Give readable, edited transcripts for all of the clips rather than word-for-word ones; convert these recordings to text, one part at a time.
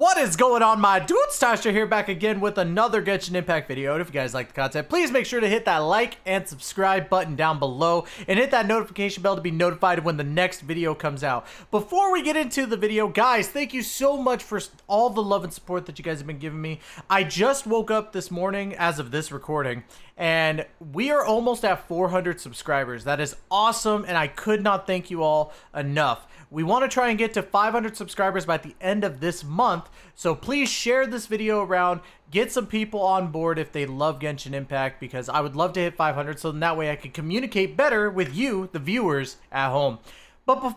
What is going on, my dudes? Mtashed here, back again with another Genshin Impact video. And if you guys like the content, please make sure to hit that like and subscribe button down below and hit that notification bell to be notified when the next video comes out. Before we get into the video, guys, thank you so much for all the love and support that you guys have been giving me. I just woke up this morning as of this recording, and we are almost at 400 subscribers. That is awesome, and I could not thank you all enough. We want to try and get to 500 subscribers by the end of this month, so please share this video around, get some people on board if they love Genshin Impact, because I would love to hit 500 so that way I can communicate better with you, the viewers at home. But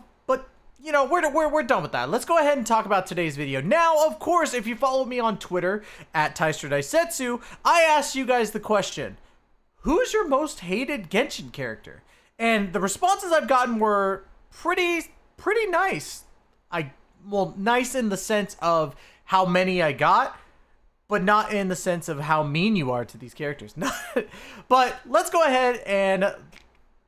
you know, we're done with that. Let's go ahead and talk about today's video. Now, of course, if you follow me on Twitter at Taistrudaisetsu, I asked you guys the question, who's your most hated Genshin character? And the responses I've gotten were pretty nice. Well, nice in the sense of how many I got, but not in the sense of how mean you are to these characters. But let's go ahead and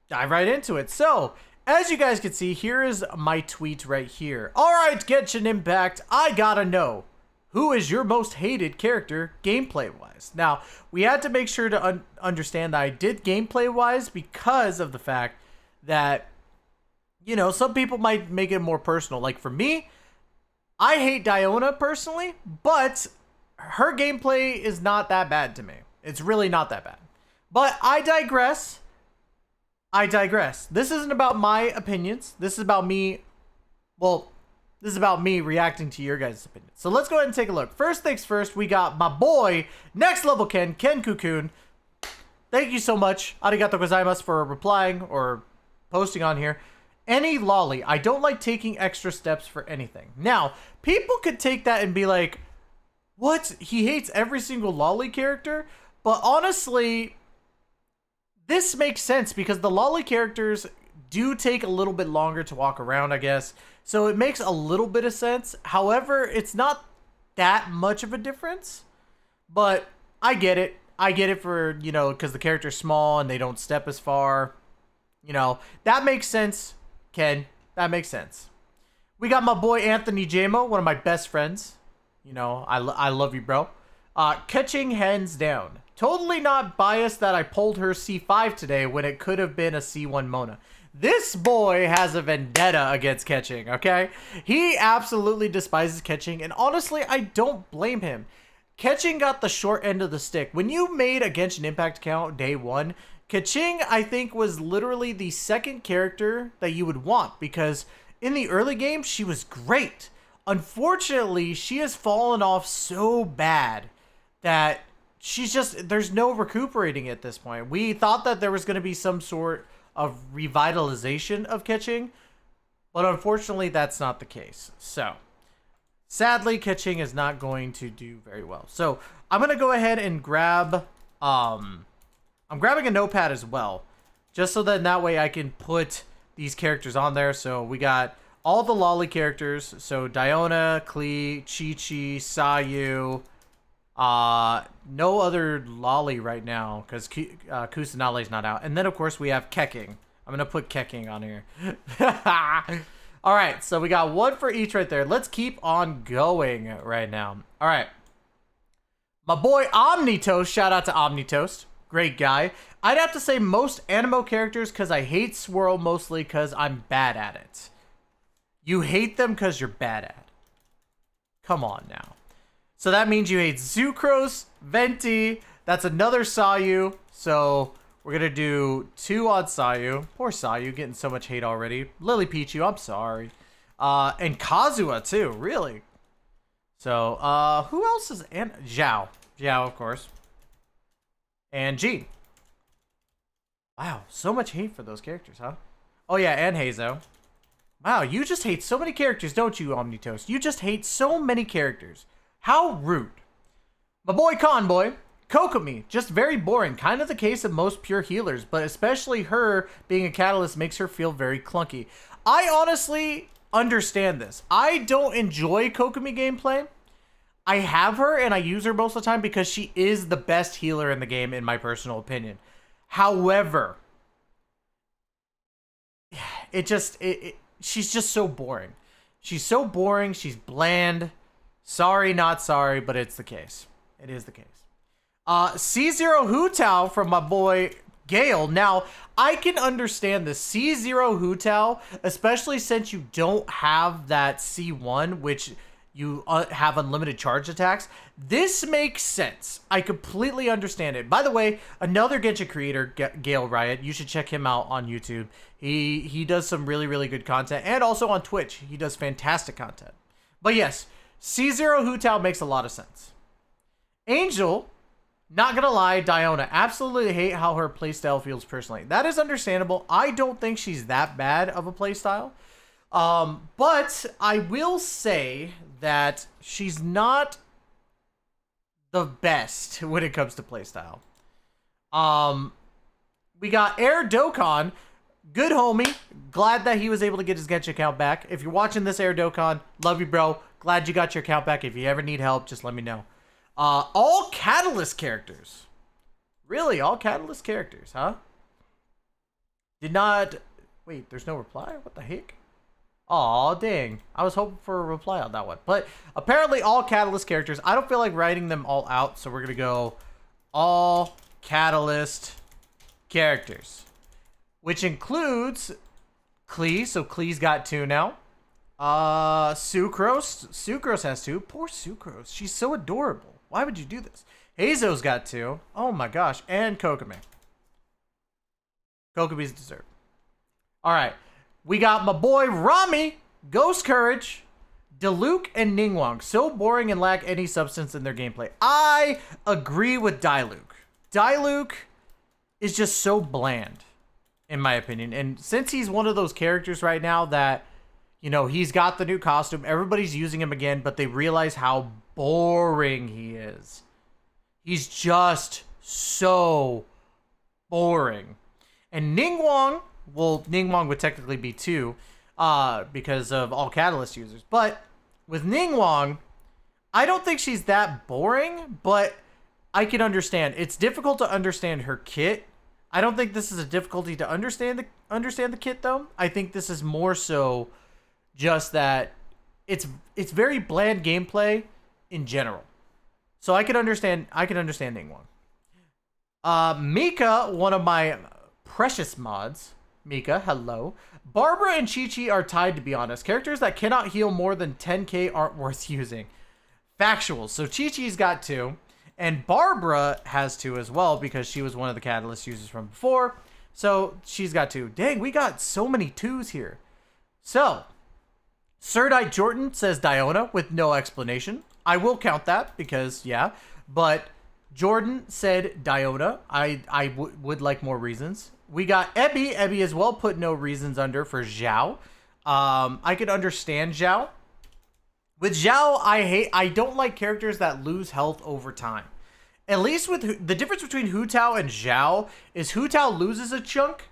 dive right into it. So, as you guys can see, here is my tweet right here. Alright, Genshin Impact, I gotta know, who is your most hated character gameplay-wise? Now, we had to make sure to understand that I did gameplay-wise because of the fact that, you know, some people might make it more personal. Like for me, I hate Diona personally, but her gameplay is not that bad to me. It's really not that bad. But I digress. This isn't about my opinions. This is about me. Well, this is about me reacting to your guys' opinions. So let's go ahead and take a look. First things first, we got my boy, Next Level Ken Cocoon. Thank you so much. Arigato gozaimasu for replying or posting on here. Any lolly. I don't like taking extra steps for anything. Now, people could take that and be like, what? He hates every single lolly character? But honestly, this makes sense because the lolly characters do take a little bit longer to walk around, I guess. So it makes a little bit of sense. However, it's not that much of a difference. But I get it. I get it for, you know, because the character's small and they don't step as far. You know, that makes sense. Ken, that makes sense. We got my boy Anthony Jamo, one of my best friends. You know, I love you, bro. Catching hands down. Totally not biased that I pulled her C5 today when it could have been a C1 Mona. This boy has a vendetta against catching, okay? He absolutely despises catching, and honestly, I don't blame him. Catching got the short end of the stick. When you made a Genshin Impact account day one, Kaching, I think, was literally the second character that you would want because in the early game, she was great. Unfortunately, she has fallen off so bad that she's just, there's no recuperating at this point. We thought that there was going to be some sort of revitalization of Kaching, but unfortunately, that's not the case. So, sadly, Kaching is not going to do very well. So, I'm going to go ahead and grab, I'm grabbing a notepad as well, just so that way I can put these characters on there. So we got all the lolly characters. So Diona, Klee, Chi-Chi, Sayu. No other lolly right now because Kusanale's not out. And then, of course, we have Keking. I'm going to put Keking on here. All right, so we got one for each right there. Let's keep on going right now. All right. My boy Omnitoast. Shout out to Omnitoast. Great guy. I'd have to say most Animo characters because I hate Swirl mostly because I'm bad at it. You hate them because you're bad at it. Come on now. So that means you hate Zucros, Venti. That's another Sayu. So we're going to do 2 on Sayu. Poor Sayu getting so much hate already. Lily Pichu, I'm sorry. And Kazuha too, really. So who else is Zhao. Zhao, of course. And Jean. Wow, so much hate for those characters, huh? Oh yeah, and Hazo. Wow, you just hate so many characters, don't you, Omnitoast? You just hate so many characters. How rude. My boy Conboy. Kokomi, just very boring. Kind of the case of most pure healers, but especially her being a catalyst makes her feel very clunky. I honestly understand this. I don't enjoy Kokomi gameplay. I have her and I use her most of the time because she is the best healer in the game, in my personal opinion. However, she's just so boring. She's so boring. She's bland. Sorry, not sorry, but it's the case. It is the case. C0 Hu Tao from my boy Gale. Now, I can understand the C0 Hu Tao, especially since you don't have that C1, which you have unlimited charge attacks. This makes sense. I completely understand it. By the way, another Genshin creator, Gale Riot, you should check him out on YouTube. He does some really, really good content, and also on Twitch. He does fantastic content. But yes, C0 Hu Tao makes a lot of sense. Angel, not gonna lie, Diona, absolutely hate how her playstyle feels personally. That is understandable. I don't think she's that bad of a playstyle. But I will say that she's not the best when it comes to playstyle. We got Air Dokkan, good homie. Glad that he was able to get his Genshin account back. If you're watching this, Air Dokkan, love you, bro. Glad you got your account back. If you ever need help, just let me know. All Catalyst characters. Really, all Catalyst characters, huh? Did not... Wait, there's no reply? What the heck? Aw, dang. I was hoping for a reply on that one. But apparently all Catalyst characters. I don't feel like writing them all out, so we're going to go all Catalyst characters. Which includes Klee. So Klee's got 2 now. Sucrose. Sucrose has 2. Poor Sucrose. She's so adorable. Why would you do this? Hazo's got 2. Oh my gosh. And Kokame. Kokame's dessert. Alright. We got my boy Rami, Ghost Courage, Diluc, and Ningguang. So boring and lack any substance in their gameplay. I agree with Diluc. Diluc is just so bland, in my opinion. And since he's one of those characters right now that, you know, he's got the new costume, everybody's using him again, but they realize how boring he is. He's just so boring. And Ningguang, well, Ningguang would technically be 2 because of all Catalyst users. But with Ningguang, I don't think she's that boring, but I can understand. It's difficult to understand her kit. I don't think this is a difficulty to understand the kit, though. I think this is more so just that it's very bland gameplay in general. So I can understand Ningguang. Mika, one of my precious mods. Mika, hello. Barbara and Chi-Chi are tied, to be honest. Characters that cannot heal more than 10k aren't worth using. Factual. So Chi-Chi's got 2. And Barbara has 2 as well because she was one of the Catalyst users from before. So she's got 2. Dang, we got so many 2s here. So, Surdite Jordan says Diona with no explanation. I will count that because, yeah. But Jordan said Diona. I would like more reasons. We got Ebby. Ebby as well put no reasons under for Zhao. I could understand Zhao. With Zhao, I don't like characters that lose health over time. At least with the difference between Hu Tao and Zhao is Hu Tao loses a chunk,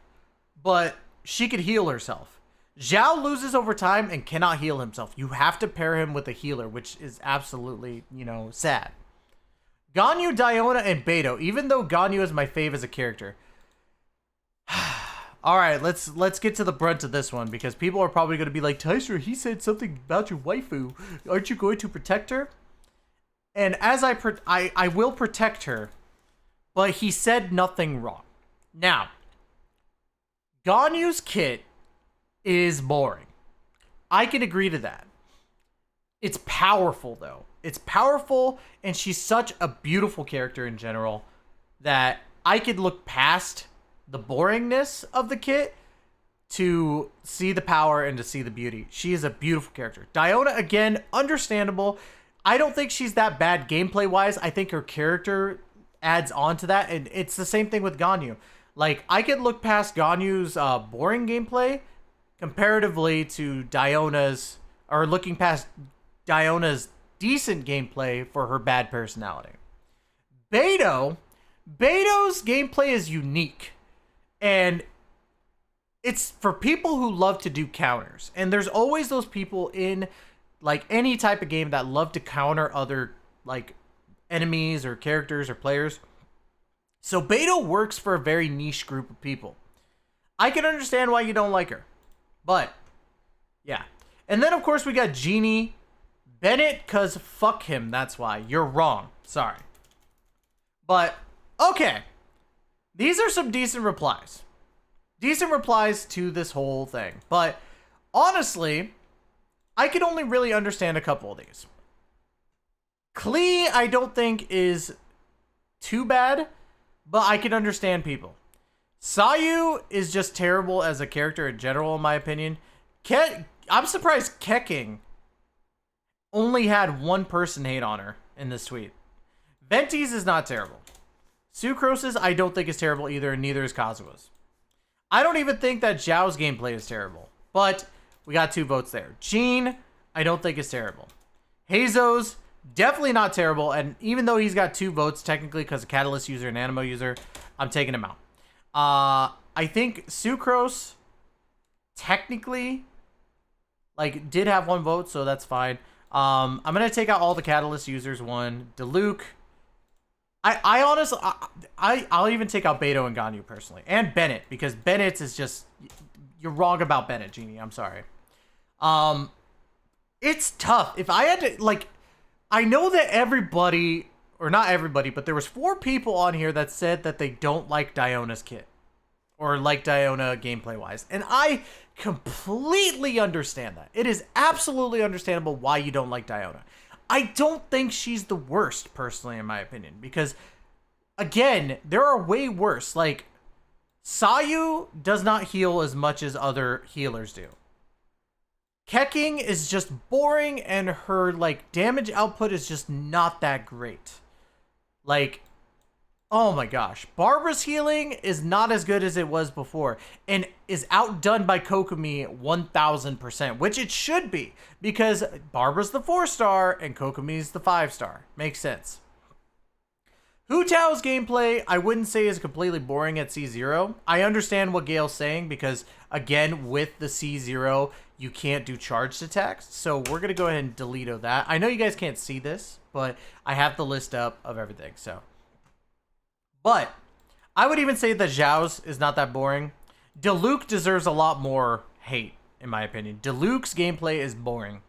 but she could heal herself. Zhao loses over time and cannot heal himself. You have to pair him with a healer, which is absolutely, you know, sad. Ganyu, Diona, and Beidou. Even though Ganyu is my fave as a character. All right, let's get to the brunt of this one because people are probably going to be like, Tyser, he said something about your waifu. Aren't you going to protect her? And as I will protect her, but he said nothing wrong. Now, Ganyu's kit is boring. I can agree to that. It's powerful though. It's powerful, and she's such a beautiful character in general that I could look past the boringness of the kit to see the power and to see the beauty. She is a beautiful character. Diona, again, understandable. I don't think she's that bad gameplay-wise. I think her character adds on to that, and it's the same thing with Ganyu. Like, I could look past Ganyu's boring gameplay comparatively to Diona's, or looking past Diona's decent gameplay for her bad personality. Beidou's gameplay is unique. And it's for people who love to do counters. And there's always those people in like any type of game that love to counter other like enemies or characters or players. So Beidou works for a very niche group of people. I can understand why you don't like her. But yeah. And then of course we got Genie, Bennett, cause fuck him, that's why. You're wrong. Sorry. But, okay. These are some decent replies. Decent replies to this whole thing. But, honestly, I can only really understand a couple of these. Klee, I don't think is too bad, but I can understand people. Sayu is just terrible as a character in general, in my opinion. I'm surprised Keking only had one person hate on her in this tweet. Venti's is not terrible. Sucrose's I don't think is terrible either, and neither is Kazuha's. I don't even think that Zhao's gameplay is terrible, but we got 2 votes there. Jean, I don't think is terrible. Hazo's definitely not terrible, and even though he's got 2 votes technically because a Catalyst user and Animo user, I'm taking him out. I think Sucrose technically did have 1 vote, so that's fine. I'm gonna take out all the Catalyst users. 1. Diluc. I honestly, I'll even take out Beto and Ganyu personally, and Bennett, because Bennett's is just, you're wrong about Bennett, Genie. I'm sorry. It's tough. If I had to, I know that everybody, or not everybody, but there was 4 people on here that said that they don't like Diona's kit, or like Diona gameplay wise, and I completely understand that. It is absolutely understandable why you don't like Diona. I don't think she's the worst, personally, in my opinion, because, again, there are way worse. Sayu does not heal as much as other healers do. Keking is just boring, and her, damage output is just not that great. Oh my gosh. Barbara's healing is not as good as it was before, and is outdone by Kokomi 1000%, which it should be, because Barbara's the 4-star and Kokomi's the 5-star. Makes sense. Hu Tao's gameplay, I wouldn't say is completely boring at C0. I understand what Gale's saying, because, again, with the C0, you can't do charged attacks, so we're going to go ahead and delete that. I know you guys can't see this, but I have the list up of everything, so... But I would even say that Zhao's is not that boring. Diluc deserves a lot more hate, in my opinion. Diluc's gameplay is boring.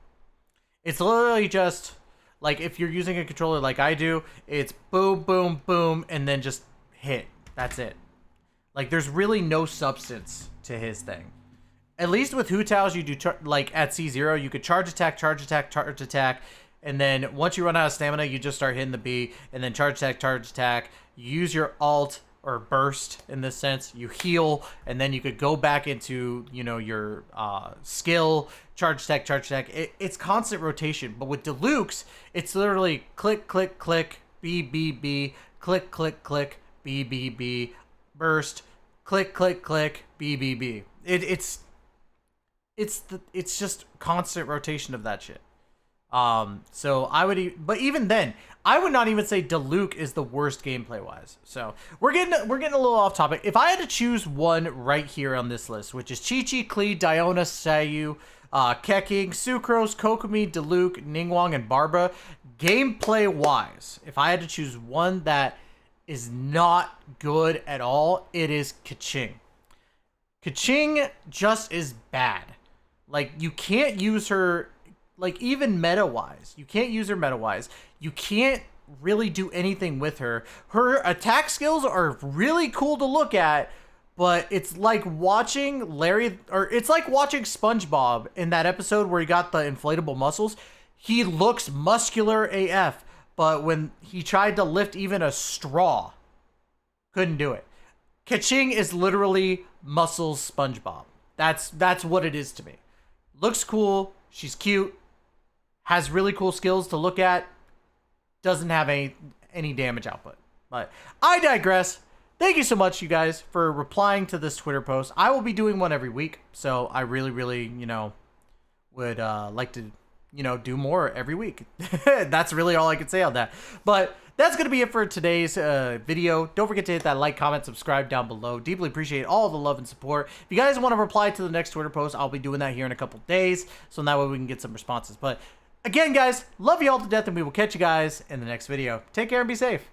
It's literally just, if you're using a controller like I do, it's boom, boom, boom, and then just hit. That's it. There's really no substance to his thing. At least with Hu Tao's, you do, at C0, you could charge attack, and then once you run out of stamina, you just start hitting the B, and then charge attack, you use your alt, or burst in this sense, you heal, and then you could go back into, your skill, charge attack. It's constant rotation, but with Diluc's, it's literally click, click, click, B, B, B, click, click, click, B, B, B, burst, click, click, click, B, B, B. It's just constant rotation of that shit. So I would, but even then, I would not even say Diluc is the worst gameplay wise. So we're getting a little off topic. If I had to choose one right here on this list, which is Chi-Chi, Klee, Diona, Sayu, Keking, Sucrose, Kokomi, Diluc, Ningguang, and Barbara, gameplay wise, if I had to choose one that is not good at all, it is Keqing. Keqing just is bad. You can't use her, even meta-wise. You can't use her meta-wise. You can't really do anything with her. Her attack skills are really cool to look at, but it's like watching it's like watching SpongeBob in that episode where he got the inflatable muscles. He looks muscular AF, but when he tried to lift even a straw, couldn't do it. Keqing is literally muscles SpongeBob. That's what it is to me. Looks cool. She's cute. Has really cool skills to look at. Doesn't have any damage output. But I digress. Thank you so much, you guys, for replying to this Twitter post. I will be doing one every week. So I really, really, would like to, do more every week. That's really all I can say on that. But that's going to be it for today's video. Don't forget to hit that like, comment, subscribe down below. Deeply appreciate all the love and support. If you guys want to reply to the next Twitter post, I'll be doing that here in a couple days. So that way we can get some responses. But again, guys, love you all to death, and we will catch you guys in the next video. Take care and be safe.